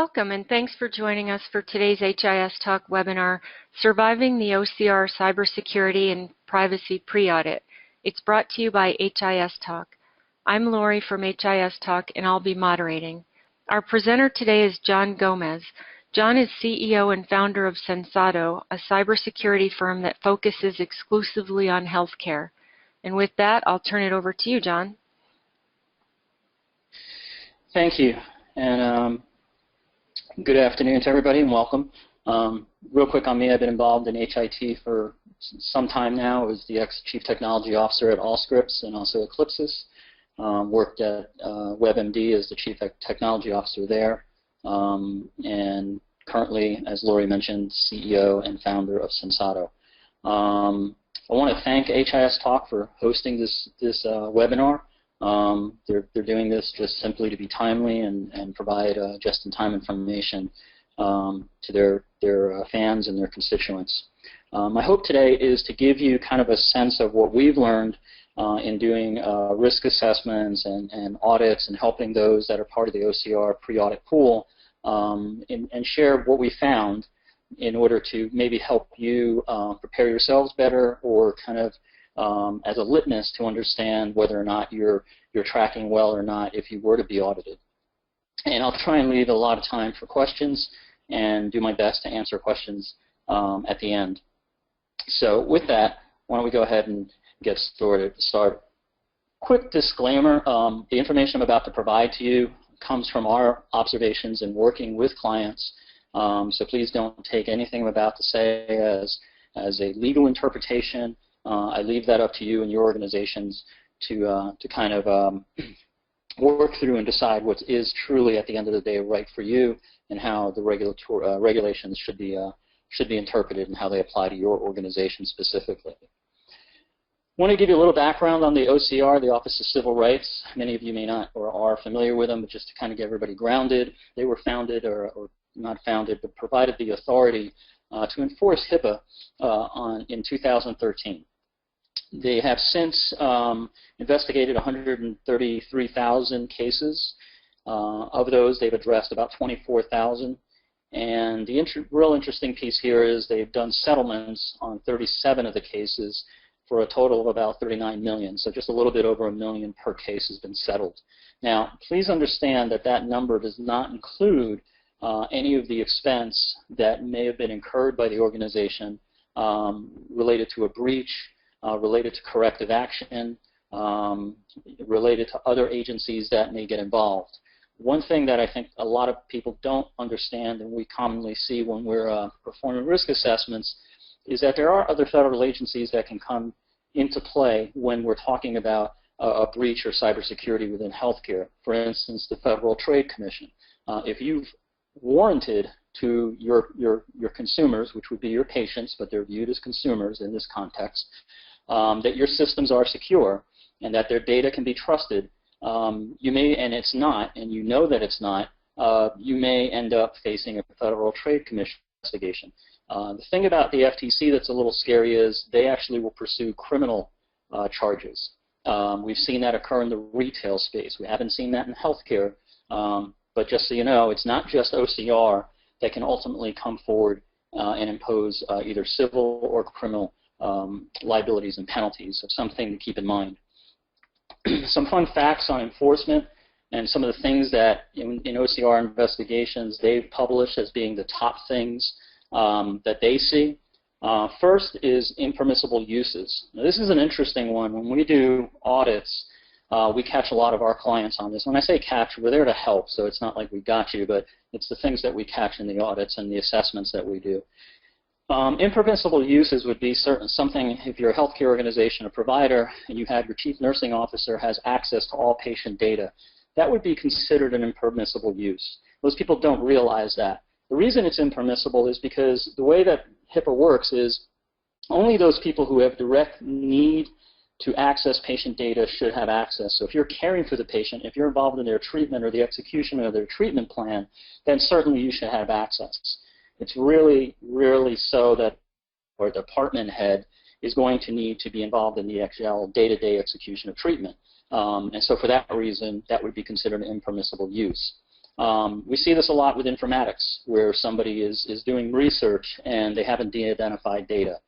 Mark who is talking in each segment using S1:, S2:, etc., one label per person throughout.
S1: Welcome and thanks for joining us for today's HIS Talk webinar, Surviving the OCR Cybersecurity and Privacy Pre-Audit. It's brought to you by HIS Talk. I'm Lori from HIS Talk and I'll be moderating. Our presenter today is John Gomez. John is CEO and founder of Sensado, a cybersecurity firm that focuses exclusively on healthcare. And with that, I'll turn it over to you, John.
S2: Thank you. And good afternoon to everybody and welcome. Real quick on me, I've been involved in HIT for some time now. I was the ex-chief technology officer at Allscripts and also Eclipsys. Worked at WebMD as the chief technology officer there. And currently, as Lori mentioned, CEO and founder of Sensado. I want to thank HIS Talk for hosting this webinar. They're doing this just simply to be timely and provide just-in-time information to their fans and their constituents. My hope today is to give you kind of a sense of what we've learned in doing risk assessments and audits and helping those that are part of the OCR pre-audit pool and share what we found in order to maybe help you prepare yourselves better or kind of as a litmus to understand whether or not you're tracking well or not if you were to be audited. And I'll try and leave a lot of time for questions and do my best to answer questions at the end. So with that, why don't we go ahead and get started. Quick disclaimer, the information I'm about to provide to you comes from our observations in working with clients. So please don't take anything I'm about to say as a legal interpretation. I leave that up to you and your organizations to kind of work through and decide what is truly, at the end of the day, right for you and how the regulations should be interpreted and how they apply to your organization specifically. I want to give you a little background on the OCR, the Office of Civil Rights. Many of you may not or are familiar with them, but just to kind of get everybody grounded, they were founded or not founded, but provided the authority to enforce HIPAA in 2013. They have since investigated 133,000 cases. Of those, they've addressed about 24,000. And the real interesting piece here is they've done settlements on 37 of the cases for a total of about 39 million. So just a little bit over $1 million per case has been settled. Now, please understand that that number does not include any of the expense that may have been incurred by the organization related to a breach, related to corrective action, related to other agencies that may get involved. One thing that I think a lot of people don't understand and we commonly see when we're performing risk assessments is that there are other federal agencies that can come into play when we're talking about a breach or cybersecurity within healthcare. For instance, the Federal Trade Commission. If you've warranted to your consumers, which would be your patients, but they're viewed as consumers in this context, that your systems are secure and that their data can be trusted, you may, and it's not, and you know that it's not, you may end up facing a Federal Trade Commission investigation. The thing about the FTC that's a little scary is they actually will pursue criminal charges. We've seen that occur in the retail space. We haven't seen that in healthcare, but just so you know, it's not just OCR that can ultimately come forward and impose either civil or criminal liabilities and penalties, so something to keep in mind. Some fun facts on enforcement and some of the things that in OCR investigations they've published as being the top things that they see. First is impermissible uses. Now, this is an interesting one. When we do audits, we catch a lot of our clients on this. When I say catch, we're there to help, so it's not like we got you, but it's the things that we catch in the audits and the assessments that we do. Impermissible uses would be something, if you're a healthcare organization, a provider, and you have your chief nursing officer has access to all patient data, that would be considered an impermissible use. Most people don't realize that. The reason it's impermissible is because the way that HIPAA works is only those people who have direct need to access patient data should have access. So if you're caring for the patient, if you're involved in their treatment or the execution of their treatment plan, then certainly you should have access. It's really, really so that our department head is going to need to be involved in the actual day-to-day execution of treatment. And so for that reason, that would be considered an impermissible use. We see this a lot with informatics, where somebody is doing research and they haven't de-identified data.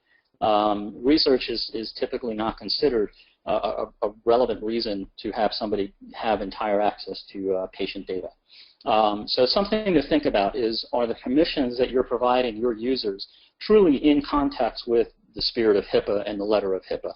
S2: Research is typically not considered a relevant reason to have somebody have entire access to patient data. So something to think about is, are the permissions that you're providing your users truly in context with the spirit of HIPAA and the letter of HIPAA?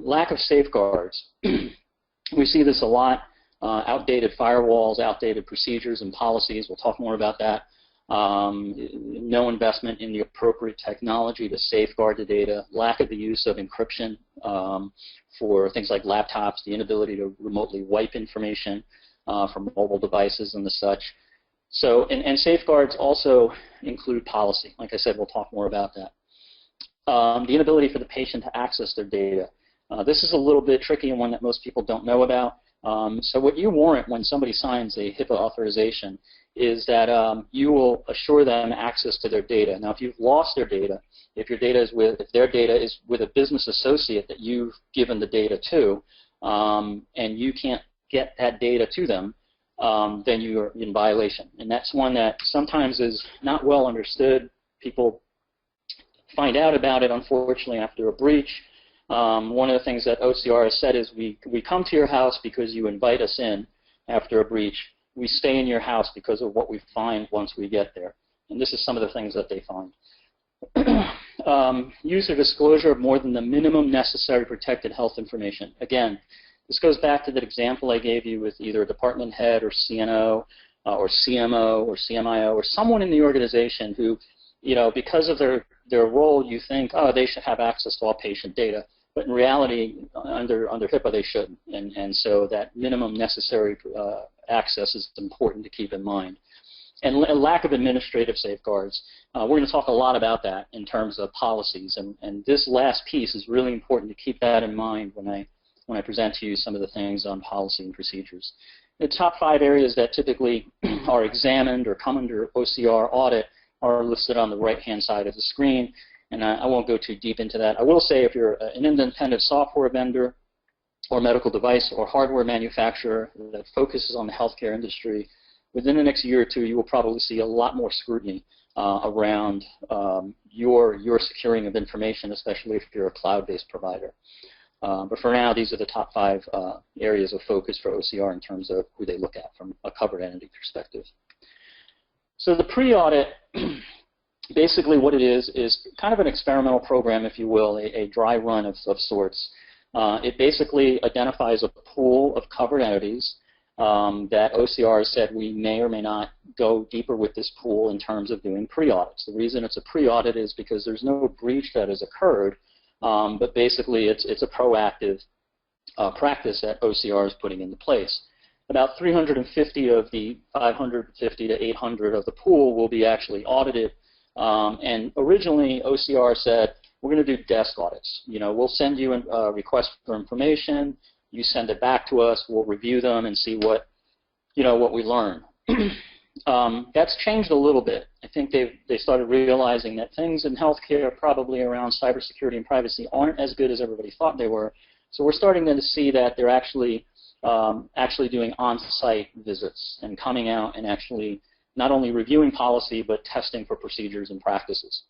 S2: Lack of safeguards. We see this a lot. Outdated firewalls, outdated procedures and policies. We'll talk more about that. No investment in the appropriate technology to safeguard the data. Lack of the use of encryption for things like laptops. The inability to remotely wipe information from mobile devices and the such. So, and safeguards also include policy. Like I said, we'll talk more about that. The inability for the patient to access their data. This is a little bit tricky and one that most people don't know about. So what you warrant when somebody signs a HIPAA authorization is that you will assure them access to their data. Now, if you've lost their data, if their data is with a business associate that you've given the data to, and you can't get that data to them, then you're in violation. And that's one that sometimes is not well understood. People find out about it, unfortunately, after a breach. One of the things that OCR has said is we come to your house because you invite us in after a breach. We stay in your house because of what we find once we get there. And this is some of the things that they find. Use or disclosure of more than the minimum necessary protected health information. Again, this goes back to that example I gave you with either a department head or CNO or CMO or CMIO or someone in the organization who, you know, because of their role, you think, oh, they should have access to all patient data. But in reality, under HIPAA, they shouldn't. And so that minimum necessary access is important to keep in mind. And lack of administrative safeguards. We're going to talk a lot about that in terms of policies. And this last piece is really important to keep that in mind when I present to you some of the things on policy and procedures. The top 5 areas that typically are examined or come under OCR audit are listed on the right-hand side of the screen. And I won't go too deep into that. I will say if you're an independent software vendor or medical device or hardware manufacturer that focuses on the healthcare industry, within the next year or two, you will probably see a lot more scrutiny around your securing of information, especially if you're a cloud-based provider. But for now, these are the top 5 areas of focus for OCR in terms of who they look at from a covered entity perspective. So the pre-audit, basically what it is kind of an experimental program, if you will, a dry run of sorts. It basically identifies a pool of covered entities that OCR said we may or may not go deeper with this pool in terms of doing pre-audits. The reason it's a pre-audit is because there's no breach that has occurred, but basically it's a proactive practice that OCR is putting into place. About 350 of the 550 to 800 of the pool will be actually audited. And originally, OCR said, we're going to do desk audits. You know, we'll send you a request for information. You send it back to us. We'll review them and see what we learn. That's changed a little bit. I think they started realizing that things in healthcare, probably around cybersecurity and privacy, aren't as good as everybody thought they were. So we're starting to see that they're actually doing on-site visits and coming out and actually not only reviewing policy, but testing for procedures and practices.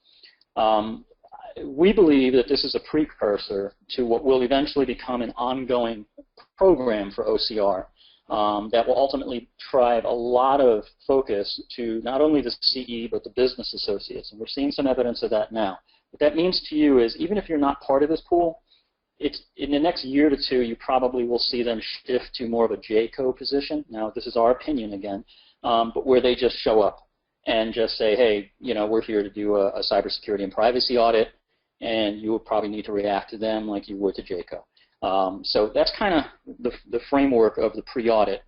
S2: We believe that this is a precursor to what will eventually become an ongoing program for OCR that will ultimately drive a lot of focus to not only the CE, but the business associates. And we're seeing some evidence of that now. What that means to you is, even if you're not part of this pool, in the next year to 2, you probably will see them shift to more of a JACHO position. Now, this is our opinion again. But where they just show up and just say, hey, we're here to do a cybersecurity and privacy audit, and you will probably need to react to them like you would to JACHO. So that's kind of the framework of the pre-audit.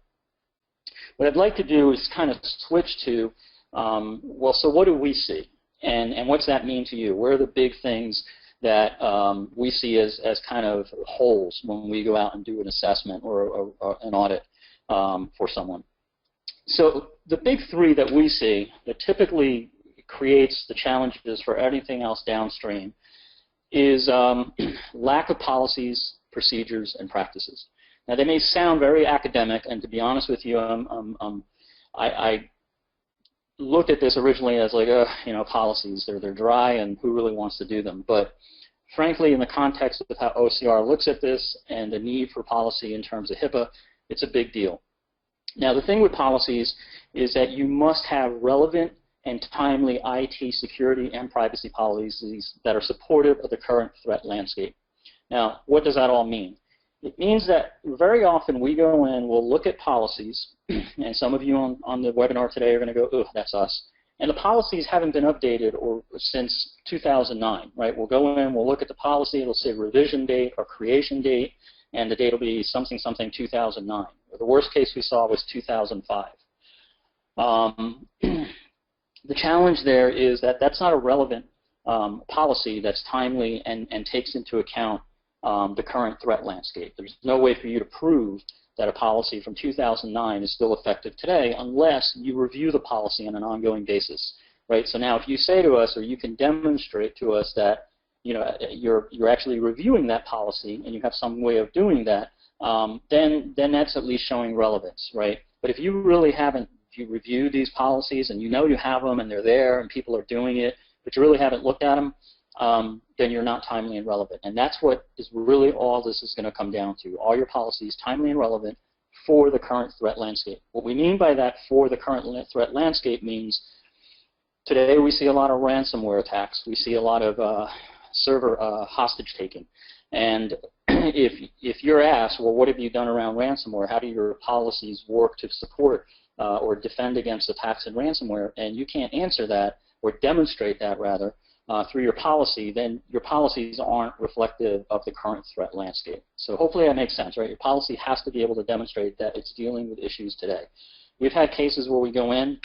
S2: What I'd like to do is kind of switch to, well, so what do we see? And what's that mean to you? Where are the big things that we see as kind of holes when we go out and do an assessment or an audit for someone? So the big 3 that we see that typically creates the challenges for everything else downstream is lack of policies, procedures, and practices. Now, they may sound very academic, and to be honest with you, I looked at this originally as like, you know, policies. They're dry, and who really wants to do them? But frankly, in the context of how OCR looks at this and the need for policy in terms of HIPAA, it's a big deal. Now, the thing with policies is that you must have relevant and timely IT security and privacy policies that are supportive of the current threat landscape. Now, what does that all mean? It means that very often we go in, we'll look at policies, and some of you on the webinar today are going to go, "Ugh, that's us." And the policies haven't been updated since 2009, right? We'll go in, we'll look at the policy, it'll say revision date or creation date, and the date will be something, something 2009. The worst case we saw was 2005. The challenge there is that that's not a relevant policy that's timely and takes into account the current threat landscape. There's no way for you to prove that a policy from 2009 is still effective today unless you review the policy on an ongoing basis, right? So now if you say to us, or you can demonstrate to us that, you know, you're actually reviewing that policy and you have some way of doing that, then that's at least showing relevance, right? But if you really haven't, if you reviewed these policies and you know you have them and they're there and people are doing it, but you really haven't looked at them, then you're not timely and relevant. And that's what is really all this is going to come down to. Are your policies timely and relevant for the current threat landscape? What we mean by that, for the current threat landscape, means today we see a lot of ransomware attacks. We see a lot of server hostage taking. And if you're asked, well, what have you done around ransomware? How do your policies work to support or defend against attacks and ransomware? And you can't answer that, or demonstrate that rather, through your policy, then your policies aren't reflective of the current threat landscape. So hopefully that makes sense, right? Your policy has to be able to demonstrate that it's dealing with issues today. We've had cases where we go in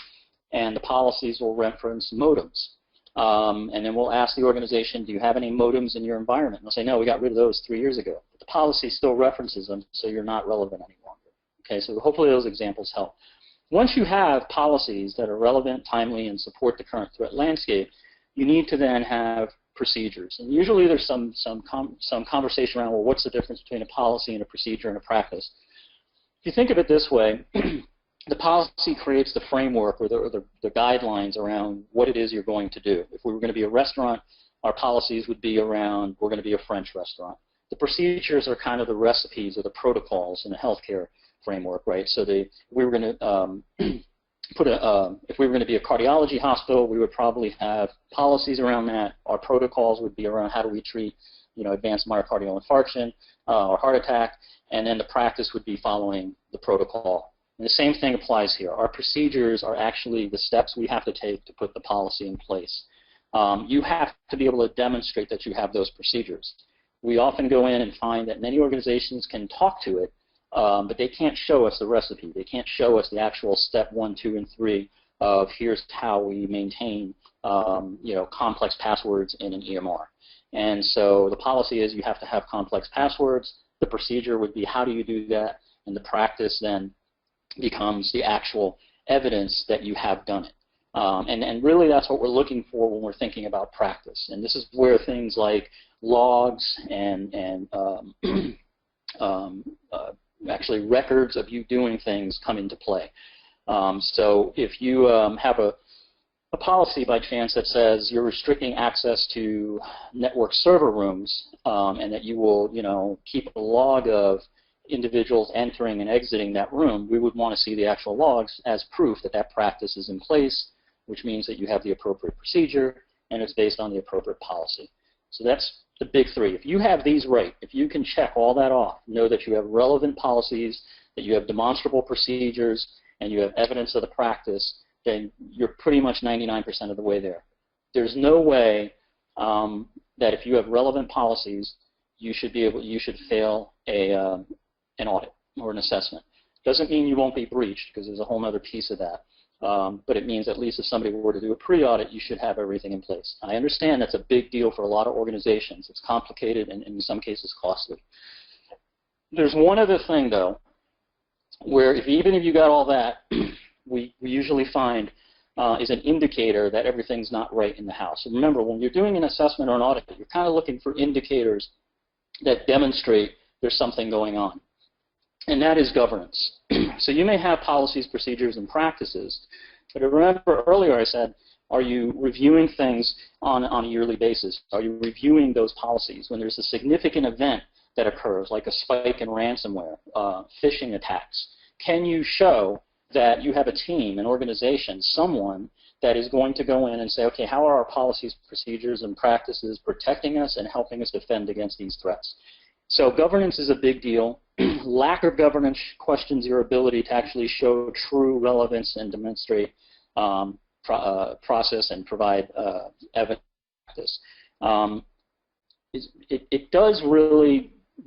S2: and the policies will reference modems. And then we'll ask the organization, do you have any modems in your environment? And they'll say, no, we got rid of those 3 years ago. But the policy still references them, so you're not relevant any longer. Okay, so hopefully those examples help. Once you have policies that are relevant, timely, and support the current threat landscape, you need to then have procedures. And usually there's some conversation around, well, what's the difference between a policy and a procedure and a practice? If you think of it this way, the policy creates the framework or the guidelines around what it is you're going to do. If we were going to be a restaurant, our policies would be around, we're going to be a French restaurant. The procedures are kind of the recipes or the protocols in a healthcare framework, right? So if we were going to if we were going to be a cardiology hospital, we would probably have policies around that. Our protocols would be around how do we treat, you know, advanced myocardial infarction or heart attack, and then the practice would be following the protocol. And the same thing applies here. Our procedures are actually the steps we have to take to put the policy in place. You have to be able to demonstrate that you have those procedures. We often go in and find that many organizations can talk to it, but they can't show us the recipe. They can't show us the actual step 1, 2, and 3 of here's how we maintain you know, complex passwords in an EMR. And so the policy is you have to have complex passwords. The procedure would be how do you do that, and the practice then becomes the actual evidence that you have done it. And really that's what we're looking for when we're thinking about practice. And this is where things like logs and actually records of you doing things come into play. So if you have a policy by chance that says you're restricting access to network server rooms and that you will, you know, keep a log of individuals entering and exiting that room, we would want to see the actual logs as proof that that practice is in place, which means that you have the appropriate procedure and it's based on the appropriate policy. So that's the big three. If you have these right, if you can check all that off, know that you have relevant policies, that you have demonstrable procedures, and you have evidence of the practice, then you're pretty much 99% of the way there. There's no way that if you have relevant policies, you should fail an audit or an assessment. Doesn't mean you won't be breached, because there's a whole other piece of that. But it means at least if somebody were to do a pre-audit, you should have everything in place. I understand that's a big deal for a lot of organizations. It's complicated and in some cases costly. There's one other thing, though, where even if you got all that, we usually find is an indicator that everything's not right in the house. And remember, when you're doing an assessment or an audit, you're kind of looking for indicators that demonstrate there's something going on. And that is governance. So you may have policies, procedures, and practices, but remember earlier I said, are you reviewing things on a yearly basis? Are you reviewing those policies when there's a significant event that occurs, like a spike in ransomware, phishing attacks? Can you show that you have a team, an organization, someone that is going to go in and say, okay, how are our policies, procedures, and practices protecting us and helping us defend against these threats? So governance is a big deal. Lack of governance questions your ability to actually show true relevance and demonstrate process and provide evidence.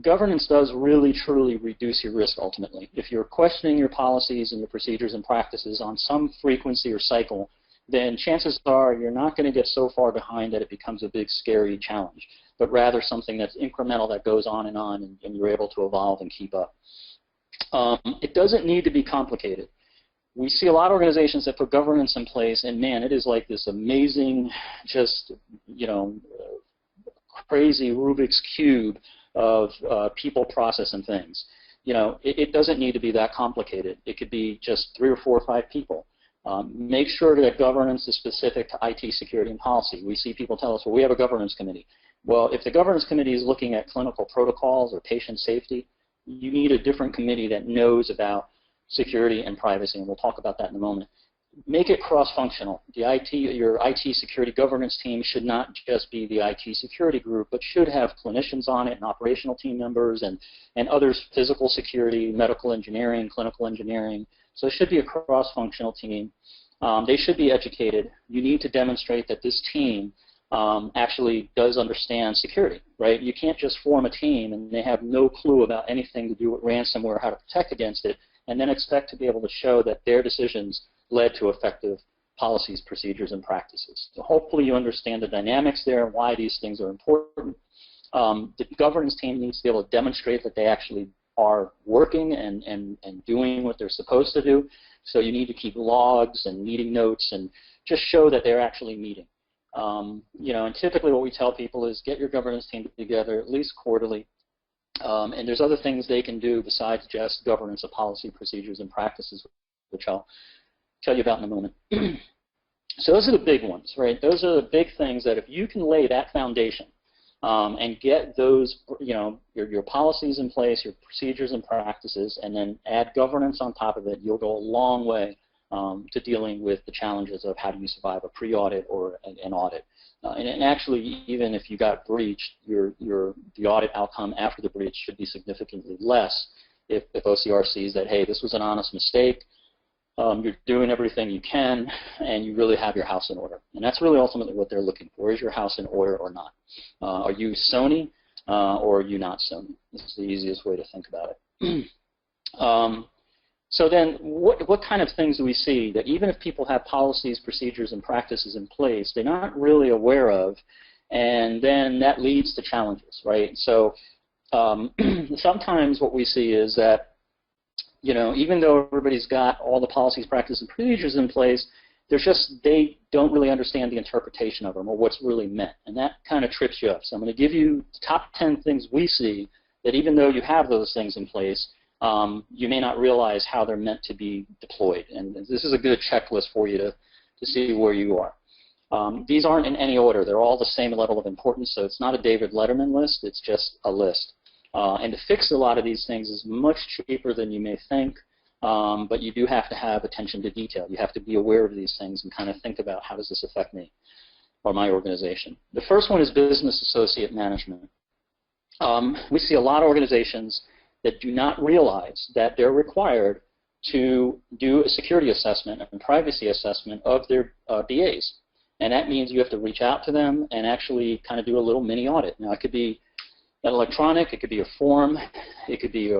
S2: Governance does really truly reduce your risk ultimately. If you're questioning your policies and your procedures and practices on some frequency or cycle, then chances are you're not going to get so far behind that it becomes a big scary challenge, but rather something that's incremental that goes on, and you're able to evolve and keep up. It doesn't need to be complicated. We see a lot of organizations that put governance in place, and man, it is like this amazing, just, crazy Rubik's Cube of people, process, and things. It doesn't need to be that complicated. It could be just 3 or 4 or 5 people. Make sure that governance is specific to IT security and policy. We see people tell us, well, we have a governance committee. Well, if the governance committee is looking at clinical protocols or patient safety, you need a different committee that knows about security and privacy, and we'll talk about that in a moment. Make it cross-functional. Your IT security governance team should not just be the IT security group, but should have clinicians on it and operational team members and others, physical security, medical engineering, clinical engineering. So it should be a cross-functional team. They should be educated. You need to demonstrate that this team actually does understand security, right? You can't just form a team and they have no clue about anything to do with ransomware, how to protect against it, and then expect to be able to show that their decisions led to effective policies, procedures, and practices. So hopefully you understand the dynamics there and why these things are important. The governance team needs to be able to demonstrate that they actually are working and doing what they're supposed to do. So you need to keep logs and meeting notes and just show that they're actually meeting. And typically what we tell people is get your governance team together at least quarterly. And there's other things they can do besides just governance of policy, procedures, and practices, which I'll tell you about in a moment. So those are the big ones, right? Those are the big things that if you can lay that foundation and get those, your policies in place, your procedures and practices, and then add governance on top of it, you'll go a long way to dealing with the challenges of how do you survive a pre-audit or an audit. And actually, even if you got breached, the audit outcome after the breach should be significantly less if OCR sees that, hey, this was an honest mistake, you're doing everything you can, and you really have your house in order. And that's really ultimately what they're looking for. Is your house in order or not? Are you Sony or are you not Sony? This is the easiest way to think about it. So then what kind of things do we see that even if people have policies, procedures, and practices in place, they're not really aware of, and then that leads to challenges, right? So sometimes what we see is that, even though everybody's got all the policies, practices, and procedures in place, they don't really understand the interpretation of them or what's really meant, and that kind of trips you up. So I'm going to give you the top 10 things we see that even though you have those things in place, you may not realize how they're meant to be deployed. And this is a good checklist for you to see where you are. These aren't in any order. They're all the same level of importance, so it's not a David Letterman list. It's just a list. And to fix a lot of these things is much cheaper than you may think, but you do have to have attention to detail. You have to be aware of these things and kind of think about how does this affect me or my organization. The first one is business associate management. We see a lot of organizations that do not realize that they're required to do a security assessment and privacy assessment of their BAs. And that means you have to reach out to them and actually kind of do a little mini audit. Now, it could be an electronic, it could be a form, it could be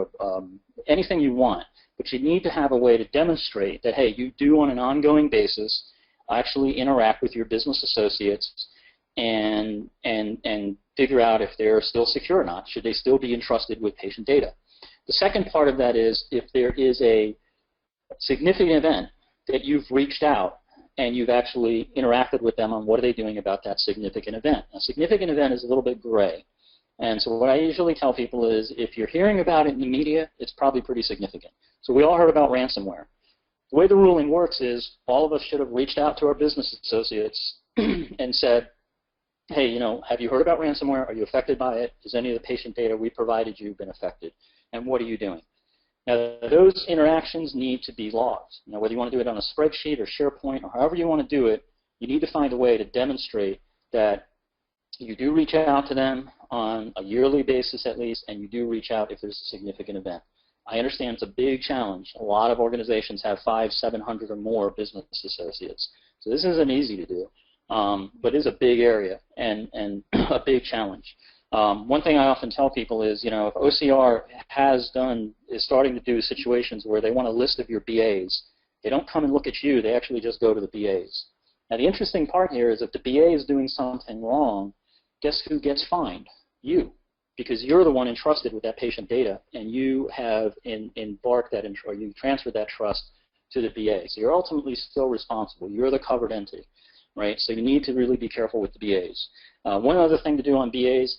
S2: anything you want. But you need to have a way to demonstrate that, hey, you do on an ongoing basis actually interact with your business associates and figure out if they're still secure or not. Should they still be entrusted with patient data? The second part of that is if there is a significant event that you've reached out and you've actually interacted with them on what are they doing about that significant event. A significant event is a little bit gray. And so what I usually tell people is if you're hearing about it in the media, it's probably pretty significant. So we all heard about ransomware. The way the ruling works is all of us should have reached out to our business associates and said, hey, you know, have you heard about ransomware? Are you affected by it? Has any of the patient data we provided you been affected? And what are you doing? Now, those interactions need to be logged. Now, whether you want to do it on a spreadsheet or SharePoint or however you want to do it, you need to find a way to demonstrate that you do reach out to them on a yearly basis at least, and you do reach out if there's a significant event. I understand it's a big challenge. A lot of organizations have 500, 700 or more business associates. So this isn't easy to do, but it is a big area and a big challenge. One thing I often tell people is, you know, if OCR is starting to do situations where they want a list of your BAs, they don't come and look at you, they actually just go to the BAs. Now the interesting part here is if the BA is doing something wrong, guess who gets fined? You, because you're the one entrusted with that patient data, and you have embarked that, or you transferred that trust to the BA. So you're ultimately still responsible. You're the covered entity, right? So you need to really be careful with the BAs. One other thing to do on BAs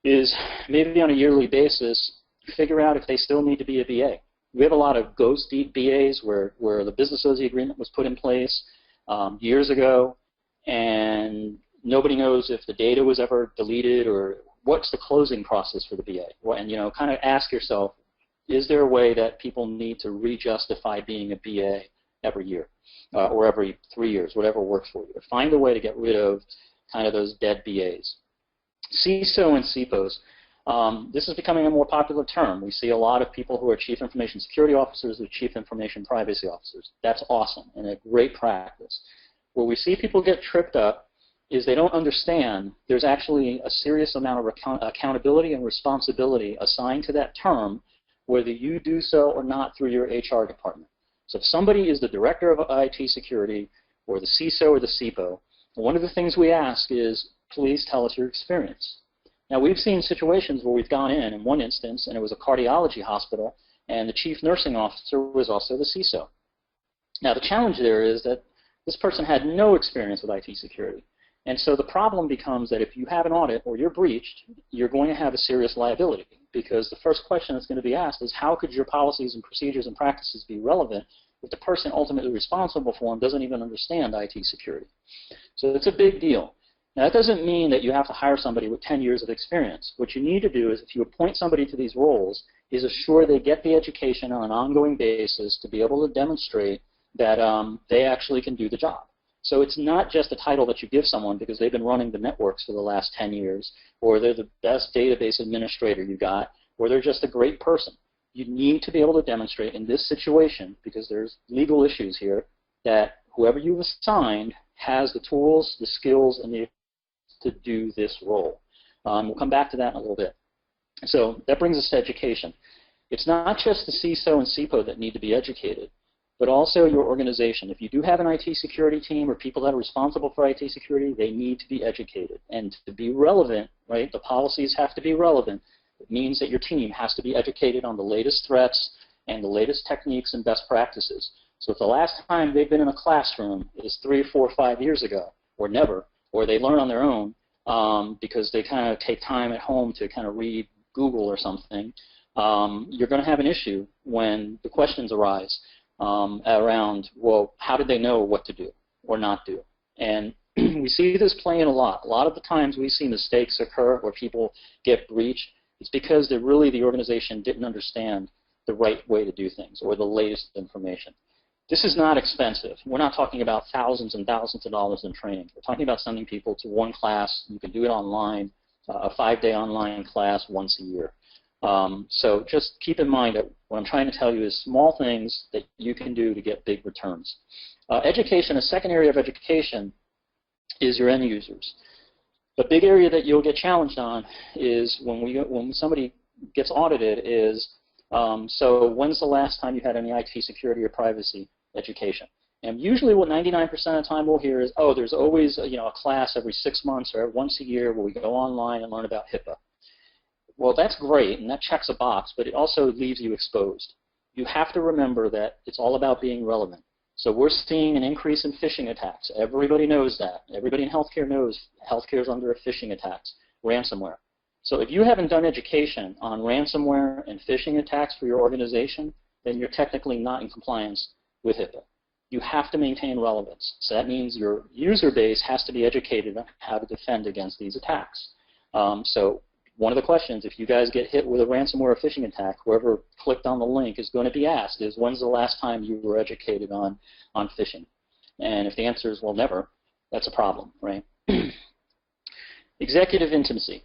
S2: is maybe on a yearly basis, figure out if they still need to be a BA. We have a lot of ghost BAs where the business associate agreement was put in place years ago, and nobody knows if the data was ever deleted or what's the closing process for the BA. And, you know, kind of ask yourself, is there a way that people need to re-justify being a BA every year or every 3 years, whatever works for you? Find a way to get rid of kind of those dead BAs. CISO and CIPOs. This is becoming a more popular term. We see a lot of people who are chief information security officers or chief information privacy officers. That's awesome and a great practice. Where we see people get tripped up is they don't understand there's actually a serious amount of accountability and responsibility assigned to that term, whether you do so or not through your HR department. So if somebody is the director of IT security or the CISO or the CIPO, one of the things we ask is, please tell us your experience. Now, we've seen situations where we've gone in one instance, and it was a cardiology hospital, and the chief nursing officer was also the CISO. Now, the challenge there is that this person had no experience with IT security. And so the problem becomes that if you have an audit or you're breached, you're going to have a serious liability, because the first question that's going to be asked is how could your policies and procedures and practices be relevant if the person ultimately responsible for them doesn't even understand IT security? So it's a big deal. Now, that doesn't mean that you have to hire somebody with 10 years of experience. What you need to do is if you appoint somebody to these roles is assure they get the education on an ongoing basis to be able to demonstrate that they actually can do the job. So it's not just a title that you give someone because they've been running the networks for the last 10 years, or they're the best database administrator you got, or they're just a great person. You need to be able to demonstrate in this situation, because there's legal issues here, that whoever you've assigned has the tools, the skills, and the to do this role. We'll come back to that in a little bit. So that brings us to education. It's not just the CISO and CIPO that need to be educated, but also your organization. If you do have an IT security team or people that are responsible for IT security, they need to be educated. And to be relevant, right, the policies have to be relevant. It means that your team has to be educated on the latest threats and the latest techniques and best practices. So if the last time they've been in a classroom is 3, 4, 5 years ago, or never, or they learn on their own because they kind of take time at home to kind of read Google or something, you're going to have an issue when the questions arise around, well, how did they know what to do or not do? And we see this playing a lot. A lot of the times we see mistakes occur where people get breached. It's because the organization didn't understand the right way to do things or the latest information. This is not expensive. We're not talking about thousands and thousands of dollars in training. We're talking about sending people to one class. You can do it online, a 5-day online class once a year. So just keep in mind that what I'm trying to tell you is small things that you can do to get big returns. Education, a second area of education is your end users. The big area that you'll get challenged on is when somebody gets audited is, so when's the last time you had any IT security or privacy education? And usually what 99% of the time we'll hear is, oh, there's always a class every 6 months or once a year where we go online and learn about HIPAA. Well, that's great, and that checks a box, but it also leaves you exposed. You have to remember that it's all about being relevant. So we're seeing an increase in phishing attacks. Everybody knows that. Everybody in healthcare knows healthcare is under phishing attacks, ransomware. So if you haven't done education on ransomware and phishing attacks for your organization, then you're technically not in compliance with HIPAA. You have to maintain relevance. So that means your user base has to be educated on how to defend against these attacks. So one of the questions, if you guys get hit with a ransomware or phishing attack, whoever clicked on the link is going to be asked is, when's the last time you were educated on phishing? And if the answer is, well, never, that's a problem, right? Executive intimacy.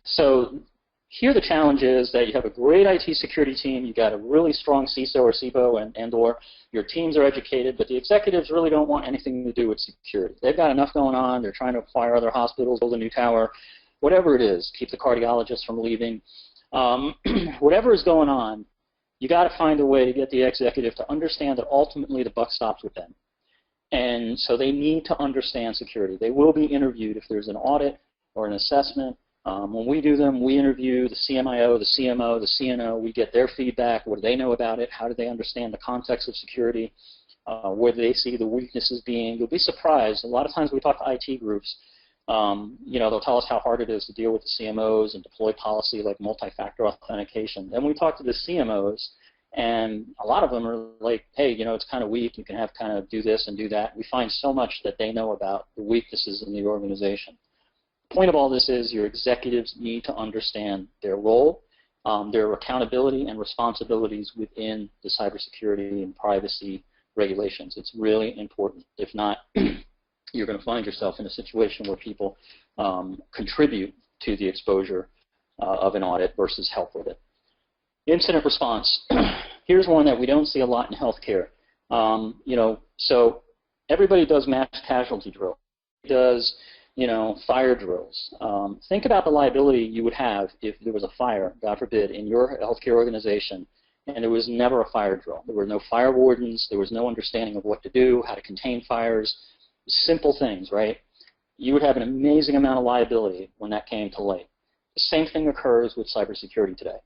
S2: So here the challenge is that you have a great IT security team, you got a really strong CISO or CIBO and or your teams are educated, but the executives really don't want anything to do with security. They've got enough going on, they're trying to acquire other hospitals, build a new tower, whatever it is, keep the cardiologists from leaving. Whatever is going on, you got to find a way to get the executive to understand that ultimately the buck stops with them. And so they need to understand security. They will be interviewed if there's an audit or an assessment. When we do them, we interview the CMIO, the CMO, the CNO. We get their feedback. What do they know about it? How do they understand the context of security? Where do they see the weaknesses being? You'll be surprised. A lot of times we talk to IT groups. You know, they'll tell us how hard it is to deal with the CMOs and deploy policy like multi-factor authentication. Then we talk to the CMOs, and a lot of them are like, hey, you know, it's kind of weak. You can have kind of do this and do that. We find so much that they know about the weaknesses in the organization. The point of all this is your executives need to understand their role, their accountability and responsibilities within the cybersecurity and privacy regulations. It's really important. If not, you're going to find yourself in a situation where people contribute to the exposure of an audit versus help with it. Incident response. Here's one that we don't see a lot in healthcare. You know, so everybody does mass casualty drill. Does, you know, fire drills. Think about the liability you would have if there was a fire, God forbid, in your healthcare organization, and there was never a fire drill. There were no fire wardens. There was no understanding of what to do, how to contain fires. Simple things, right? You would have an amazing amount of liability when that came to light. The same thing occurs with cybersecurity today.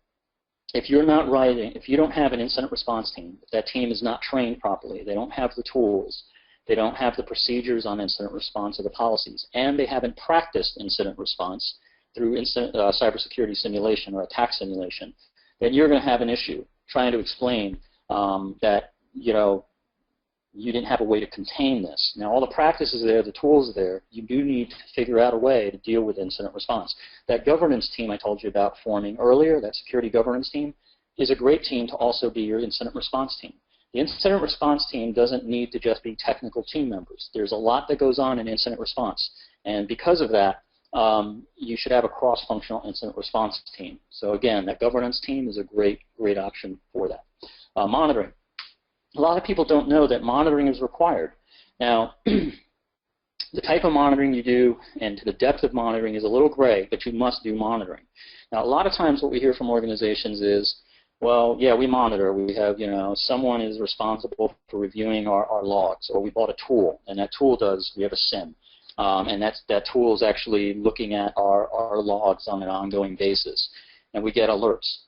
S2: If you're not writing, if you don't have an incident response team, if that team is not trained properly, they don't have the tools, they don't have the procedures on incident response or the policies, and they haven't practiced incident response through cybersecurity simulation or attack simulation, then you're going to have an issue trying to explain that, you know, you didn't have a way to contain this. Now, all the practice is there, the tools are there. You do need to figure out a way to deal with incident response. That governance team I told you about forming earlier, that security governance team, is a great team to also be your incident response team. The incident response team doesn't need to just be technical team members. There's a lot that goes on in incident response. And because of that, you should have a cross-functional incident response team. So again, that governance team is a great option for that. Monitoring. A lot of people don't know that monitoring is required. Now, the type of monitoring you do and to the depth of monitoring is a little gray, but you must do monitoring. Now, a lot of times what we hear from organizations is, well, yeah, we monitor. We have, you know, someone is responsible for reviewing our logs, or we bought a tool, and that tool does, we have a SIM, and that tool is actually looking at our logs on an ongoing basis, and we get alerts.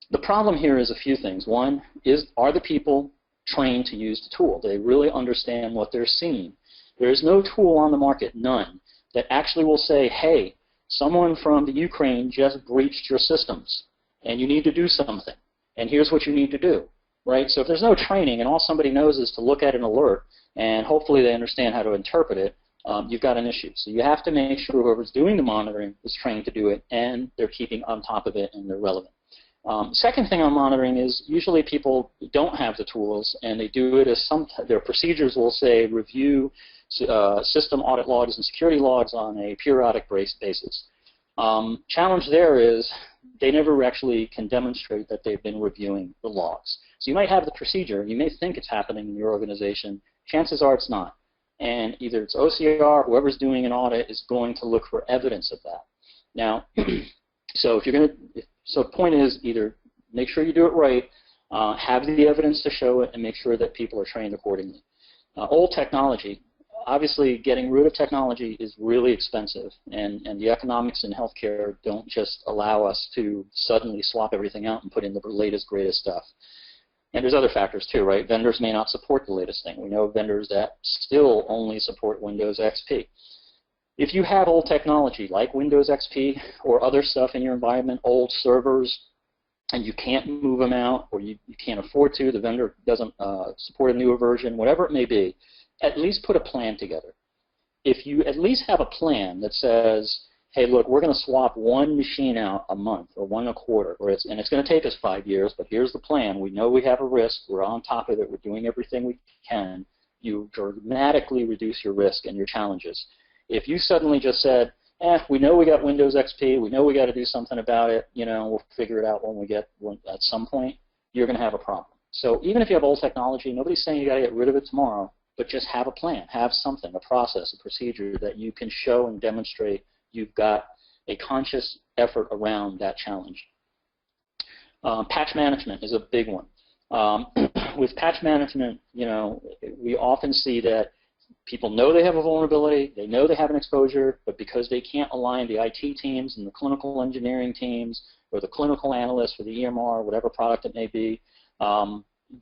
S2: The problem here is a few things. One is, are the people trained to use the tool? They really understand what they're seeing. There is no tool on the market, none, that actually will say, hey, someone from the Ukraine just breached your systems, and you need to do something, and here's what you need to do, right? So if there's no training and all somebody knows is to look at an alert, and hopefully they understand how to interpret it, you've got an issue. So you have to make sure whoever's doing the monitoring is trained to do it, and they're keeping on top of it, and they're relevant. Second thing on monitoring is usually people don't have the tools, and they do it as their procedures will say review system audit logs and security logs on a periodic basis. Challenge there is they never actually can demonstrate that they've been reviewing the logs. So you might have the procedure, you may think it's happening in your organization, chances are it's not. And either it's OCR, whoever's doing an audit is going to look for evidence of that. Now, so if you're going to, so the point is either make sure you do it right, have the evidence to show it, and make sure that people are trained accordingly. Old technology, obviously getting rid of technology is really expensive, and the economics in healthcare don't just allow us to suddenly swap everything out and put in the latest, greatest stuff. And there's other factors too, right? Vendors may not support the latest thing. We know vendors that still only support Windows XP. If you have old technology like Windows XP or other stuff in your environment, old servers, and you can't move them out, or you can't afford to, the vendor doesn't support a newer version, whatever it may be, at least put a plan together. If you at least have a plan that says, hey, look, we're going to swap one machine out a month or one a quarter, and it's going to take us 5 years, but here's the plan. We know we have a risk. We're on top of it. We're doing everything we can. You dramatically reduce your risk and your challenges. If you suddenly just said, we know we got Windows XP, we know we got to do something about it, we'll figure it out when we get at some point, you're going to have a problem. So even if you have old technology, nobody's saying you got to get rid of it tomorrow, but just have a plan, have something, a process, a procedure that you can show and demonstrate you've got a conscious effort around that challenge. Patch management is a big one. With patch management, we often see that people know they have a vulnerability, they know they have an exposure, but because they can't align the IT teams and the clinical engineering teams or the clinical analysts for the EMR, whatever product it may be,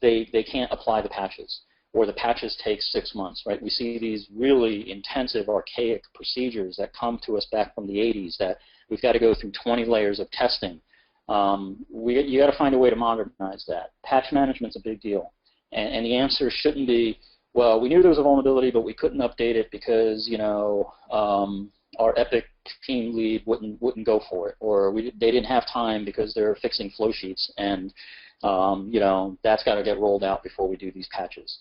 S2: they can't apply the patches, or the patches take 6 months, right? We see these really intensive, archaic procedures that come to us back from the 80s that we've got to go through 20 layers of testing. You got to find a way to modernize that. Patch management's a big deal, and the answer shouldn't be, well, we knew there was a vulnerability, but we couldn't update it because our Epic team lead wouldn't go for it, or they didn't have time because they're fixing flow sheets, and that's got to get rolled out before we do these patches.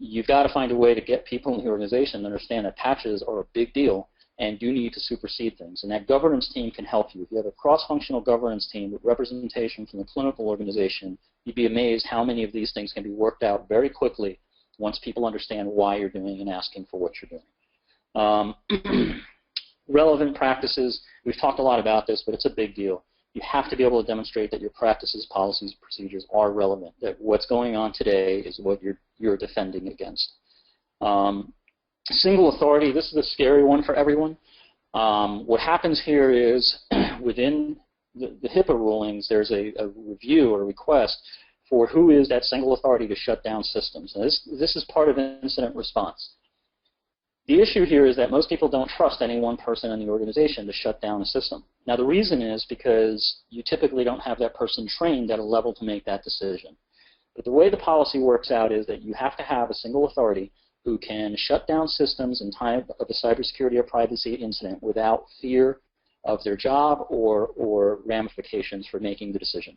S2: You've got to find a way to get people in the organization to understand that patches are a big deal and do need to supersede things, and that governance team can help you. If you have a cross-functional governance team with representation from the clinical organization, you'd be amazed how many of these things can be worked out very quickly once people understand why you're doing and asking for what you're doing. Relevant practices, we've talked a lot about this, but it's a big deal. You have to be able to demonstrate that your practices, policies, procedures are relevant, that what's going on today is what you're defending against. Single authority, this is a scary one for everyone. What happens here is within the HIPAA rulings, there's a review or a request for who is that single authority to shut down systems. And this is part of incident response. The issue here is that most people don't trust any one person in the organization to shut down a system. Now the reason is because you typically don't have that person trained at a level to make that decision. But the way the policy works out is that you have to have a single authority who can shut down systems in time of a cybersecurity or privacy incident without fear of their job or ramifications for making the decision.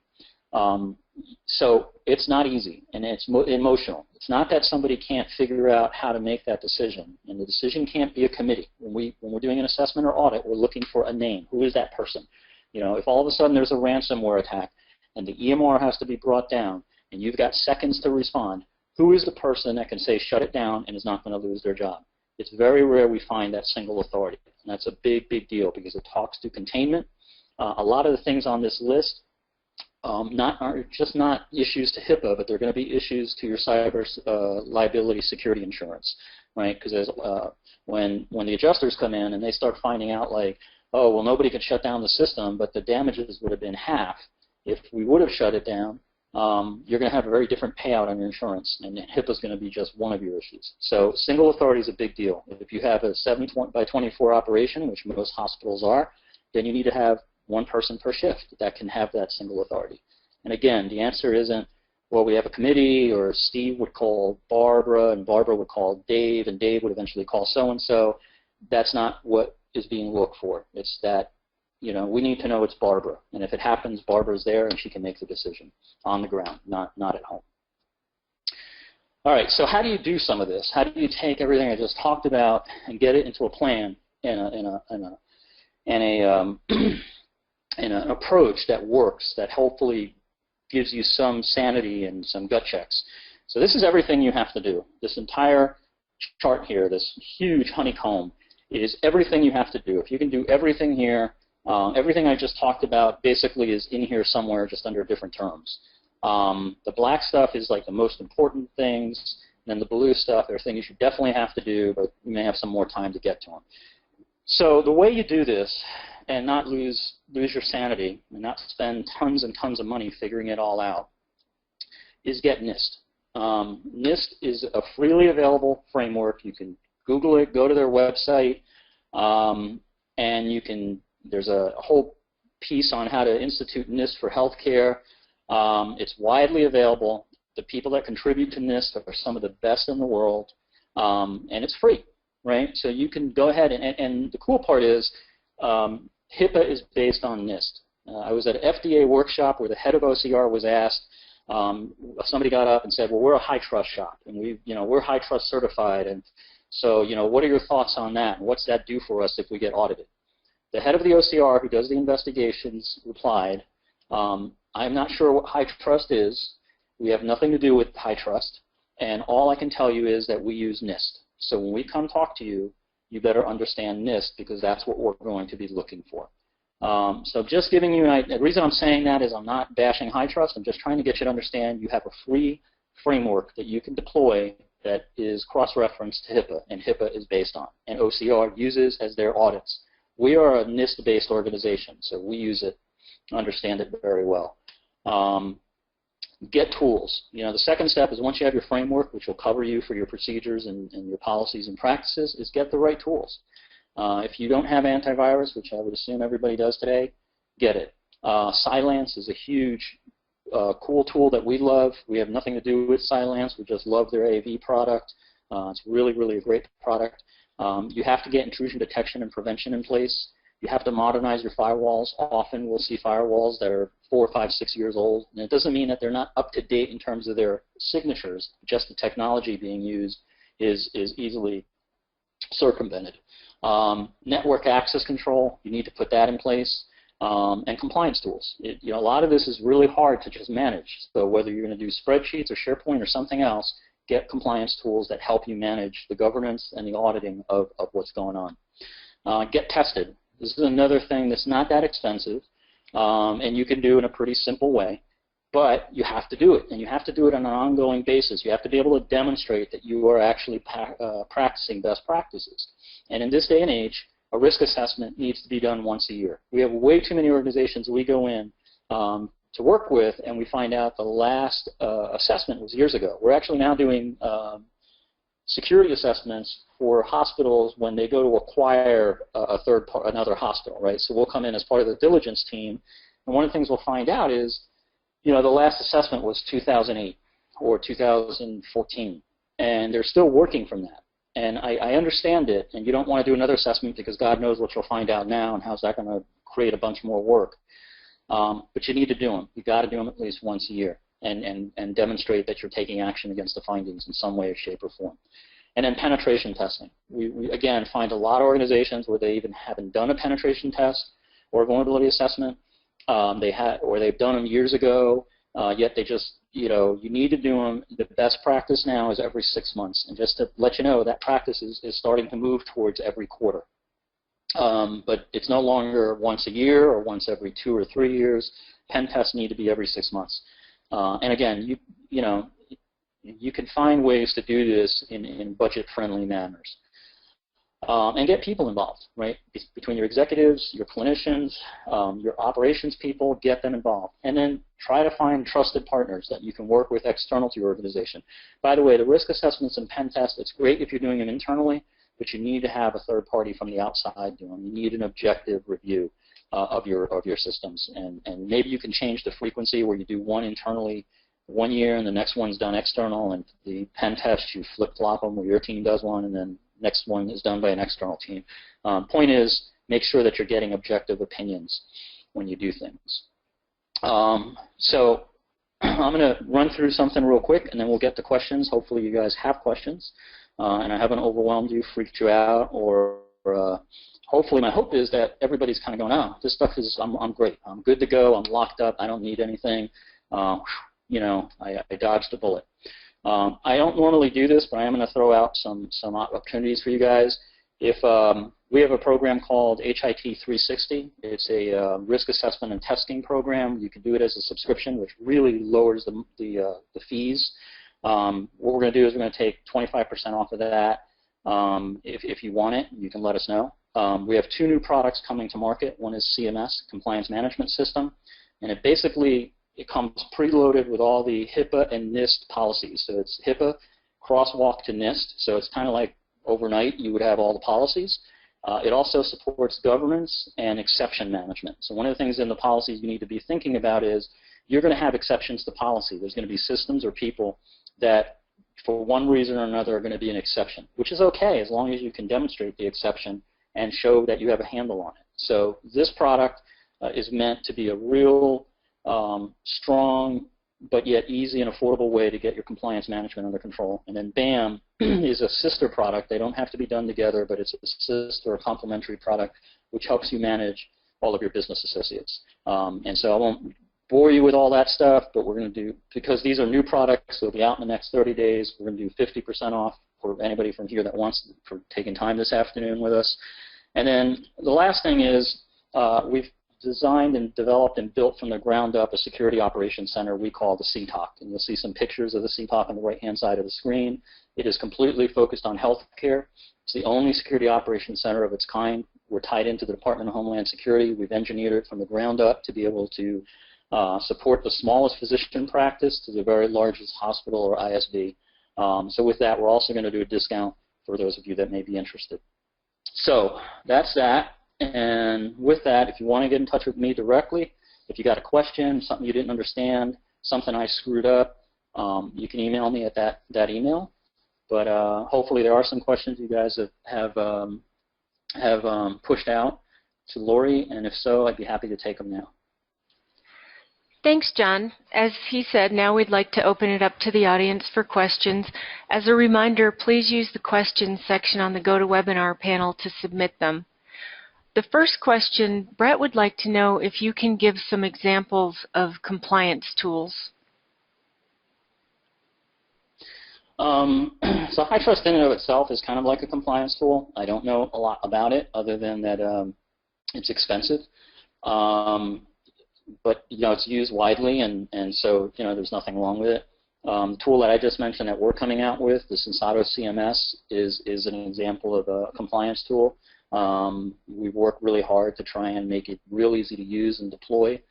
S2: So it's not easy, and it's emotional. It's not that somebody can't figure out how to make that decision, and the decision can't be a committee. When we're doing an assessment or audit, we're looking for a name. Who is that person? If all of a sudden there's a ransomware attack and the EMR has to be brought down and you've got seconds to respond, who is the person that can say shut it down and is not going to lose their job? It's very rare we find that single authority, and that's a big, big deal because it talks to containment. A lot of the things on this list are just not issues to HIPAA, but they're going to be issues to your cyber liability security insurance, right? Because when the adjusters come in and they start finding out like, oh, well, nobody could shut down the system, but the damages would have been half if we would have shut it down, you're going to have a very different payout on your insurance, and HIPAA is going to be just one of your issues. So single authority is a big deal. If you have a 7 by 24 operation, which most hospitals are, then you need to have one person per shift that can have that single authority. And again, the answer isn't, well, we have a committee, or Steve would call Barbara, and Barbara would call Dave, and Dave would eventually call so-and-so. That's not what is being looked for. It's that, we need to know it's Barbara. And if it happens, Barbara's there, and she can make the decision on the ground, not at home. All right, so how do you do some of this? How do you take everything I just talked about and get it into a plan and an approach that works, that hopefully gives you some sanity and some gut checks? So this is everything you have to do. This entire chart here, this huge honeycomb, is everything you have to do. If you can do everything here, everything I just talked about basically is in here somewhere, just under different terms. The black stuff is like the most important things, and then the blue stuff are things you definitely have to do, but you may have some more time to get to them. So the way you do this, and not lose your sanity, and not spend tons and tons of money figuring it all out, is get NIST. NIST is a freely available framework. You can Google it, go to their website. And there's a whole piece on how to institute NIST for healthcare. It's widely available. The people that contribute to NIST are some of the best in the world, and it's free, right? So you can go ahead, and the cool part is HIPAA is based on NIST. I was at an FDA workshop where the head of OCR was asked, somebody got up and said, well, we're a high trust shop, and we're high trust certified, and so, what are your thoughts on that, and what's that do for us if we get audited? The head of the OCR, who does the investigations, replied, I'm not sure what high trust is. We have nothing to do with high trust, and all I can tell you is that we use NIST. So when we come talk to you, you better understand NIST, because that's what we're going to be looking for. So just giving you the reason I'm saying that is I'm not bashing high trust. I'm just trying to get you to understand you have a free framework that you can deploy that is cross-referenced to HIPAA, and HIPAA is based on, and OCR uses as their audits. We are a NIST-based organization, so we use it, understand it very well. Get tools. The second step is once you have your framework, which will cover you for your procedures and your policies and practices, is get the right tools. If you don't have antivirus, which I would assume everybody does today, get it. Cylance is a huge, cool tool that we love. We have nothing to do with Cylance. We just love their AV product. It's really, really a great product. You have to get intrusion detection and prevention in place. You have to modernize your firewalls. Often we'll see firewalls that are 4, 5, 6 years old. And it doesn't mean that they're not up to date in terms of their signatures. Just the technology being used is easily circumvented. Network access control, you need to put that in place. And compliance tools. A lot of this is really hard to just manage. So whether you're going to do spreadsheets or SharePoint or something else, get compliance tools that help you manage the governance and the auditing of what's going on. Get tested. This is another thing that's not that expensive, and you can do in a pretty simple way, but you have to do it, and you have to do it on an ongoing basis. You have to be able to demonstrate that you are actually practicing best practices. And in this day and age, a risk assessment needs to be done once a year. We have way too many organizations we go in to work with, and we find out the last assessment was years ago. We're actually now doing security assessments for hospitals when they go to acquire another hospital, right? So we'll come in as part of the diligence team, and one of the things we'll find out is, the last assessment was 2008 or 2014, and they're still working from that. And I understand it, and you don't want to do another assessment because God knows what you'll find out now, and how's that going to create a bunch more work. But you need to do them. You've got to do them at least once a year and demonstrate that you're taking action against the findings in some way, shape, or form. And then penetration testing. We again, find a lot of organizations where they even haven't done a penetration test or vulnerability assessment. Or they've done them years ago, yet they just, you need to do them. The best practice now is every 6 months. And just to let you know, that practice is starting to move towards every quarter. But it's no longer once a year or once every 2 or 3 years. Pen tests need to be every 6 months. And again, you can find ways to do this in budget-friendly manners. And get people involved, right? Between your executives, your clinicians, your operations people, get them involved. And then try to find trusted partners that you can work with external to your organization. By the way, the risk assessments and pen tests, it's great if you're doing them internally, but you need to have a third party from the outside do them. You need an objective review of your systems. And maybe you can change the frequency where you do one internally 1 year and the next one's done external, and the pen test, you flip-flop them where your team does one and then next one is done by an external team. Point is, make sure that you're getting objective opinions when you do things. So I'm going to run through something real quick, and then we'll get to questions. Hopefully you guys have questions, and I haven't overwhelmed you, freaked you out, or hopefully my hope is that everybody's kind of going, oh, this stuff is, I'm great. I'm good to go. I'm locked up. I don't need anything. I dodged a bullet. I don't normally do this, but I am going to throw out some opportunities for you guys. If we have a program called HIT 360. It's a risk assessment and testing program. You can do it as a subscription, which really lowers the fees. What we're going to do is we're going to take 25% off of that. If you want it, you can let us know. We have 2 new products coming to market. One is CMS, Compliance Management System, and it comes preloaded with all the HIPAA and NIST policies. So it's HIPAA crosswalk to NIST. So it's kind of like overnight you would have all the policies. It also supports governance and exception management. So one of the things in the policies you need to be thinking about is you're going to have exceptions to policy. There's going to be systems or people that for one reason or another are going to be an exception, which is okay as long as you can demonstrate the exception and show that you have a handle on it. So this product is meant to be a real strong but yet easy and affordable way to get your compliance management under control. And then BAM is a sister product. They don't have to be done together, but it's a sister or complementary product which helps you manage all of your business associates. And so I won't bore you with all that stuff, but we're going to do, because these are new products, they'll be out in the next 30 days, we're going to do 50% off for anybody from here that wants, for taking time this afternoon with us. And then the last thing is we've designed and developed and built from the ground up a security operations center we call the CTOC. And you'll see some pictures of the CTOC on the right-hand side of the screen. It is completely focused on healthcare. It's the only security operations center of its kind. We're tied into the Department of Homeland Security. We've engineered it from the ground up to be able to support the smallest physician practice to the very largest hospital or ISB. So with that, we're also going to do a discount for those of you that may be interested. So that's that. And with that, if you want to get in touch with me directly, if you got a question, something you didn't understand, something I screwed up, you can email me at that email. But hopefully there are some questions you guys have pushed out to Lori, and if so, I'd be happy to take them now.
S1: Thanks, John. As he said, now we'd like to open it up to the audience for questions. As a reminder, please use the questions section on the GoToWebinar panel to submit them. The first question, Brett would like to know if you can give some examples of compliance tools.
S2: So HITRUST in and of itself is kind of like a compliance tool. I don't know a lot about it other than that it's expensive. But you know, it's used widely, and so you know, there's nothing wrong with it. The tool that I just mentioned that we're coming out with, the Sensado CMS, is an example of a compliance tool. We've worked really hard to try and make it real easy to use and deploy.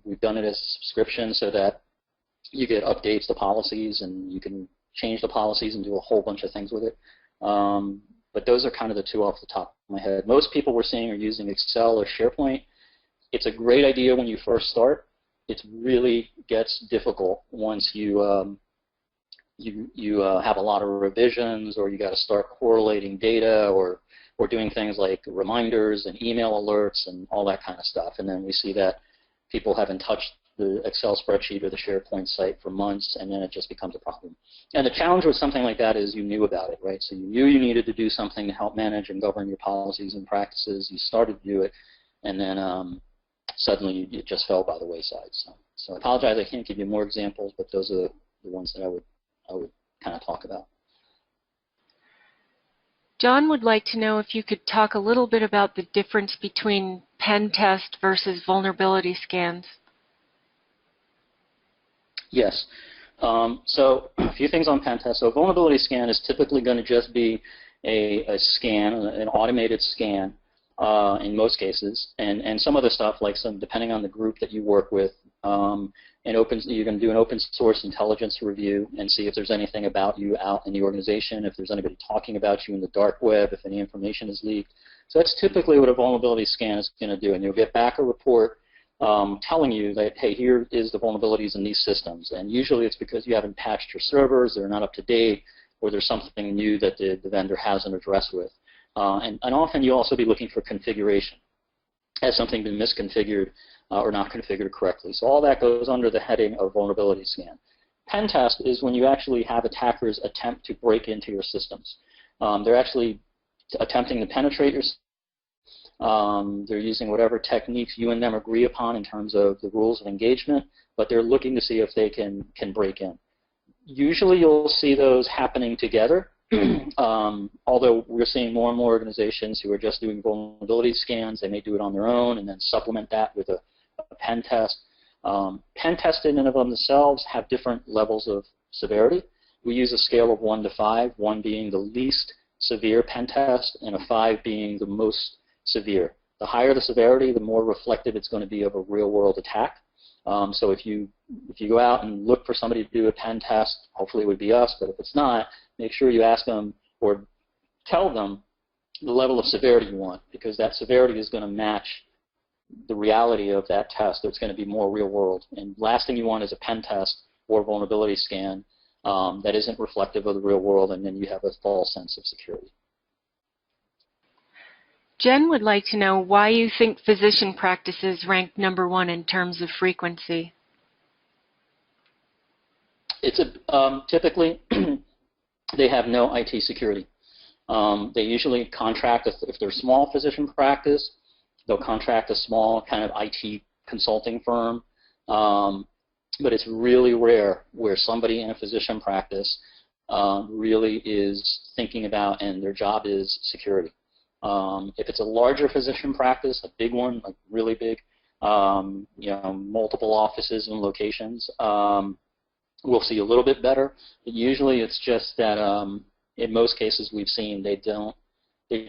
S2: We've done it as a subscription so that you get updates to policies and you can change the policies and do a whole bunch of things with it. But those are kind of the two off the top of my head. Most people we're seeing are using Excel or SharePoint. It's a great idea when you first start. It really gets difficult once you have a lot of revisions, or you got to start correlating data, or doing things like reminders and email alerts and all that kind of stuff. And then we see that people haven't touched the Excel spreadsheet or the SharePoint site for months, and then it just becomes a problem. And the challenge with something like that is you knew about it, right? So you knew you needed to do something to help manage and govern your policies and practices. You started to do it, and then suddenly it just fell by the wayside. So I apologize, I can't give you more examples, but those are the ones that I would kind of talk about.
S1: John would like to know if you could talk a little bit about the difference between pen test versus vulnerability scans. Yes.
S2: So a few things on pen test. So a vulnerability scan is typically going to just be a scan, an automated scan in most cases, and some other stuff like depending on the group that you work with. You're going to do an open source intelligence review and see if there's anything about you out in the organization, if there's anybody talking about you in the dark web, if any information is leaked. So that's typically what a vulnerability scan is going to do, and you'll get back a report telling you that, hey, here is the vulnerabilities in these systems. And usually it's because you haven't patched your servers, they're not up to date, or there's something new that the vendor hasn't addressed with. And often you'll also be looking for configuration. Has something been misconfigured or not configured correctly? So all that goes under the heading of vulnerability scan. Pen test is when you actually have attackers attempt to break into your systems. They're actually attempting to penetrate your systems. They're using whatever techniques you and them agree upon in terms of the rules of engagement, but they're looking to see if they can break in. Usually you'll see those happening together. Although we're seeing more and more organizations who are just doing vulnerability scans. They may do it on their own and then supplement that with a pen test. Pen tests in and of themselves have different levels of severity. We use a scale of 1 to 5, 1 being the least severe pen test and a 5 being the most severe. The higher the severity, the more reflective it's going to be of a real-world attack. So if you go out and look for somebody to do a pen test, hopefully it would be us, but if it's not, make sure you ask them or tell them the level of severity you want, because that severity is going to match the reality of that test. It's going to be more real world. And last thing you want is a pen test or vulnerability scan that isn't reflective of the real world, and then you have a false sense of security.
S1: Jen would like to know why you think physician practices rank #1 in terms of frequency.
S2: It's typically they have no IT security. They usually contract, if they're a small physician practice, they'll contract a small kind of IT consulting firm. But it's really rare where somebody in a physician practice really is thinking about, and their job is security. If it's a larger physician practice, a big one, like really big, multiple offices and locations, we'll see a little bit better. But usually it's just that in most cases we've seen they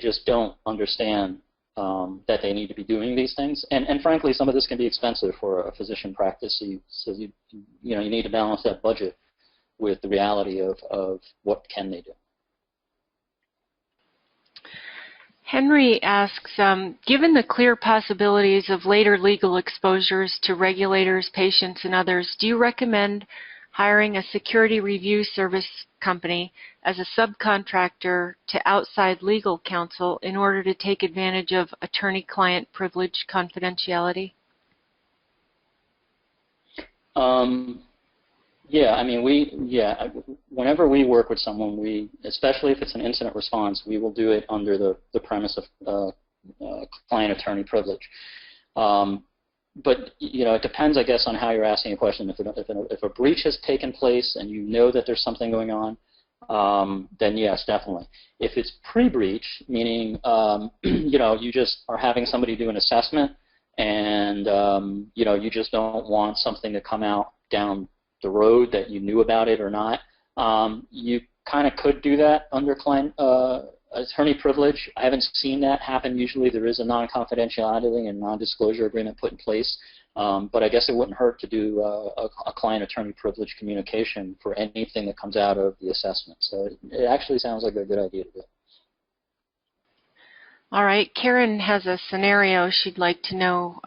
S2: just don't understand that they need to be doing these things. And frankly, some of this can be expensive for a physician practice, so you need to balance that budget with the reality of what can they do.
S1: Henry asks, given the clear possibilities of later legal exposures to regulators, patients, and others, do you recommend hiring a security review service company as a subcontractor to outside legal counsel in order to take advantage of attorney-client privilege confidentiality?
S2: Yeah, I mean, whenever we work with someone, especially if it's an incident response, we will do it under the premise of client-attorney privilege. But it depends, I guess, on how you're asking a question. If a breach has taken place and you know that there's something going on, then yes, definitely. If it's pre-breach, meaning you just are having somebody do an assessment, and you just don't want something to come out down the road that you knew about it or not, you kind of could do that under client attorney privilege. I haven't seen that happen. Usually there is a non-confidentiality and non-disclosure agreement put in place, but I guess it wouldn't hurt to do a client attorney privilege communication for anything that comes out of the assessment. So it actually sounds like a good idea to do.
S1: All right, Karen has a scenario she'd like to know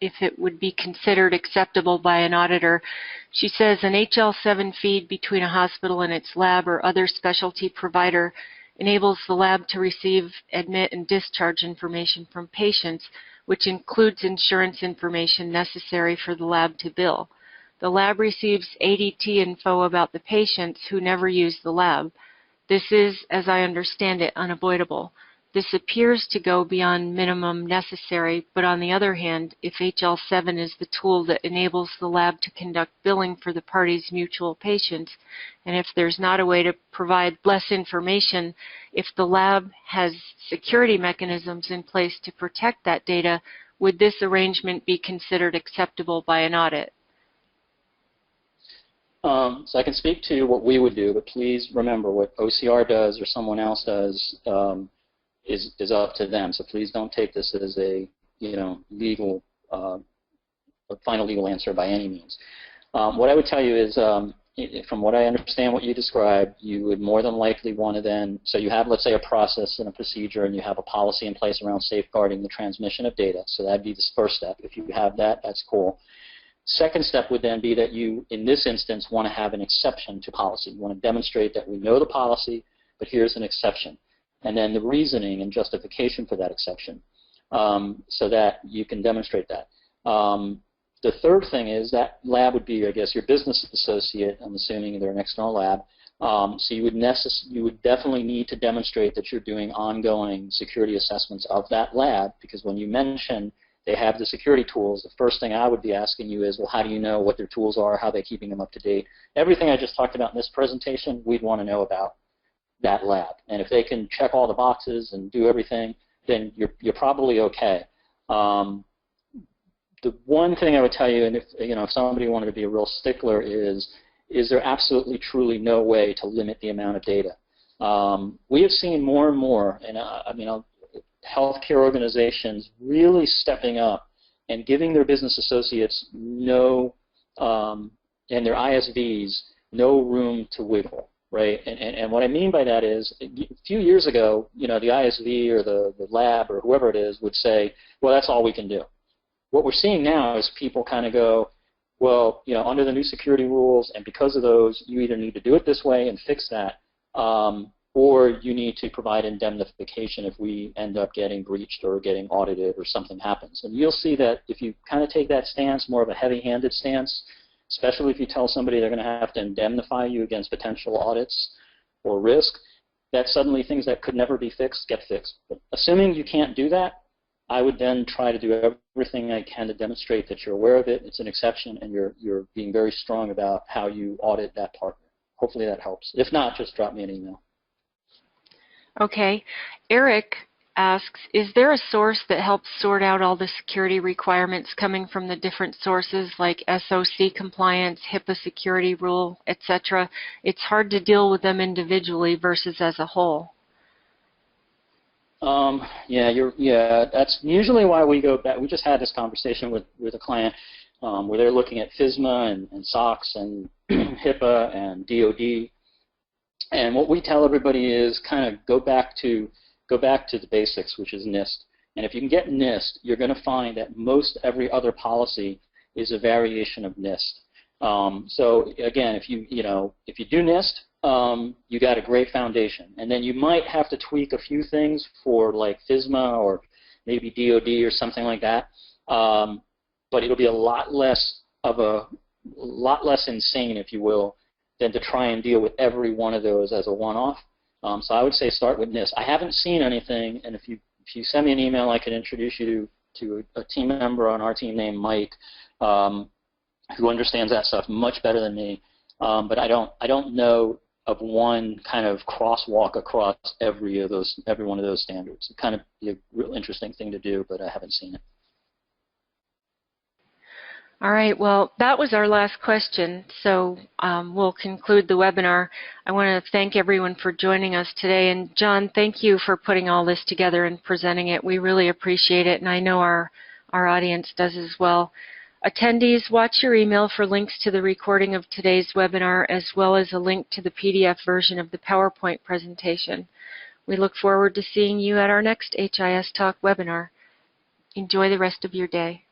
S1: if it would be considered acceptable by an auditor. She says an HL7 feed between a hospital and its lab or other specialty provider enables the lab to receive, admit, and discharge information from patients, which includes insurance information necessary for the lab to bill. The lab receives ADT info about the patients who never use the lab. This is, as I understand it, unavoidable. This appears to go beyond minimum necessary, but on the other hand, if HL7 is the tool that enables the lab to conduct billing for the parties' mutual patients, and if there's not a way to provide less information, if the lab has security mechanisms in place to protect that data, would this arrangement be considered acceptable by an audit?
S2: So I can speak to what we would do, but please remember what OCR does or someone else does is up to them. So please don't take this as a legal, a final legal answer by any means. What I would tell you is, from what I understand what you described, you would more than likely want to then, so you have, let's say, a process and a procedure, and you have a policy in place around safeguarding the transmission of data. So that'd be the first step. If you have that, that's cool. Second step would then be that you, in this instance, want to have an exception to policy. You want to demonstrate that we know the policy, but here's an exception. And then the reasoning and justification for that exception, so that you can demonstrate that. The third thing is that lab would be, I guess, your business associate. I'm assuming they're an external lab. So you would definitely need to demonstrate that you're doing ongoing security assessments of that lab, because when you mention they have the security tools, the first thing I would be asking you is, well, how do you know what their tools are? How are they keeping them up to date? Everything I just talked about in this presentation, we'd want to know about that lab. And if they can check all the boxes and do everything, then you're probably okay. The one thing I would tell you, and if somebody wanted to be a real stickler, is there absolutely truly no way to limit the amount of data? We have seen more and more, and healthcare organizations really stepping up and giving their business associates and their ISVs no room to wiggle. right? And what I mean by that is, a few years ago, the ISV or the lab or whoever it is would say, well, that's all we can do. What we're seeing now is people kind of go, well, under the new security rules, and because of those, you either need to do it this way and fix that, or you need to provide indemnification if we end up getting breached or getting audited or something happens. And you'll see that if you kind of take that stance, more of a heavy-handed stance, especially if you tell somebody they're going to have to indemnify you against potential audits or risk, that suddenly things that could never be fixed get fixed. But assuming you can't do that, I would then try to do everything I can to demonstrate that you're aware of it, it's an exception, and you're being very strong about how you audit that partner. Hopefully that helps. If not, just drop me an email.
S1: Okay. Eric asks, is there a source that helps sort out all the security requirements coming from the different sources like SOC compliance, HIPAA security rule, etc.? It's hard to deal with them individually versus as a whole.
S2: Yeah, that's usually why we go back. We just had this conversation with a client where they're looking at FISMA and SOX and HIPAA and DoD. And what we tell everybody is kind of go back to the basics, which is NIST. And if you can get NIST, you're going to find that most every other policy is a variation of NIST. So again, if you do NIST, you got a great foundation. And then you might have to tweak a few things for like FISMA or maybe DoD or something like that. But it'll be a lot less insane, if you will, than to try and deal with every one of those as a one-off. So I would say start with NIST. I haven't seen anything, and if you send me an email, I can introduce you to a team member on our team named Mike, who understands that stuff much better than me. But I don't know of one kind of crosswalk across every one of those standards. It'd kind of be a real interesting thing to do, but I haven't seen it.
S1: All right, well, that was our last question, so we'll conclude the webinar. I want to thank everyone for joining us today, and John, thank you for putting all this together and presenting it. We really appreciate it, and I know our audience does as well. Attendees, watch your email for links to the recording of today's webinar, as well as a link to the PDF version of the PowerPoint presentation. We look forward to seeing you at our next HIS Talk webinar. Enjoy the rest of your day.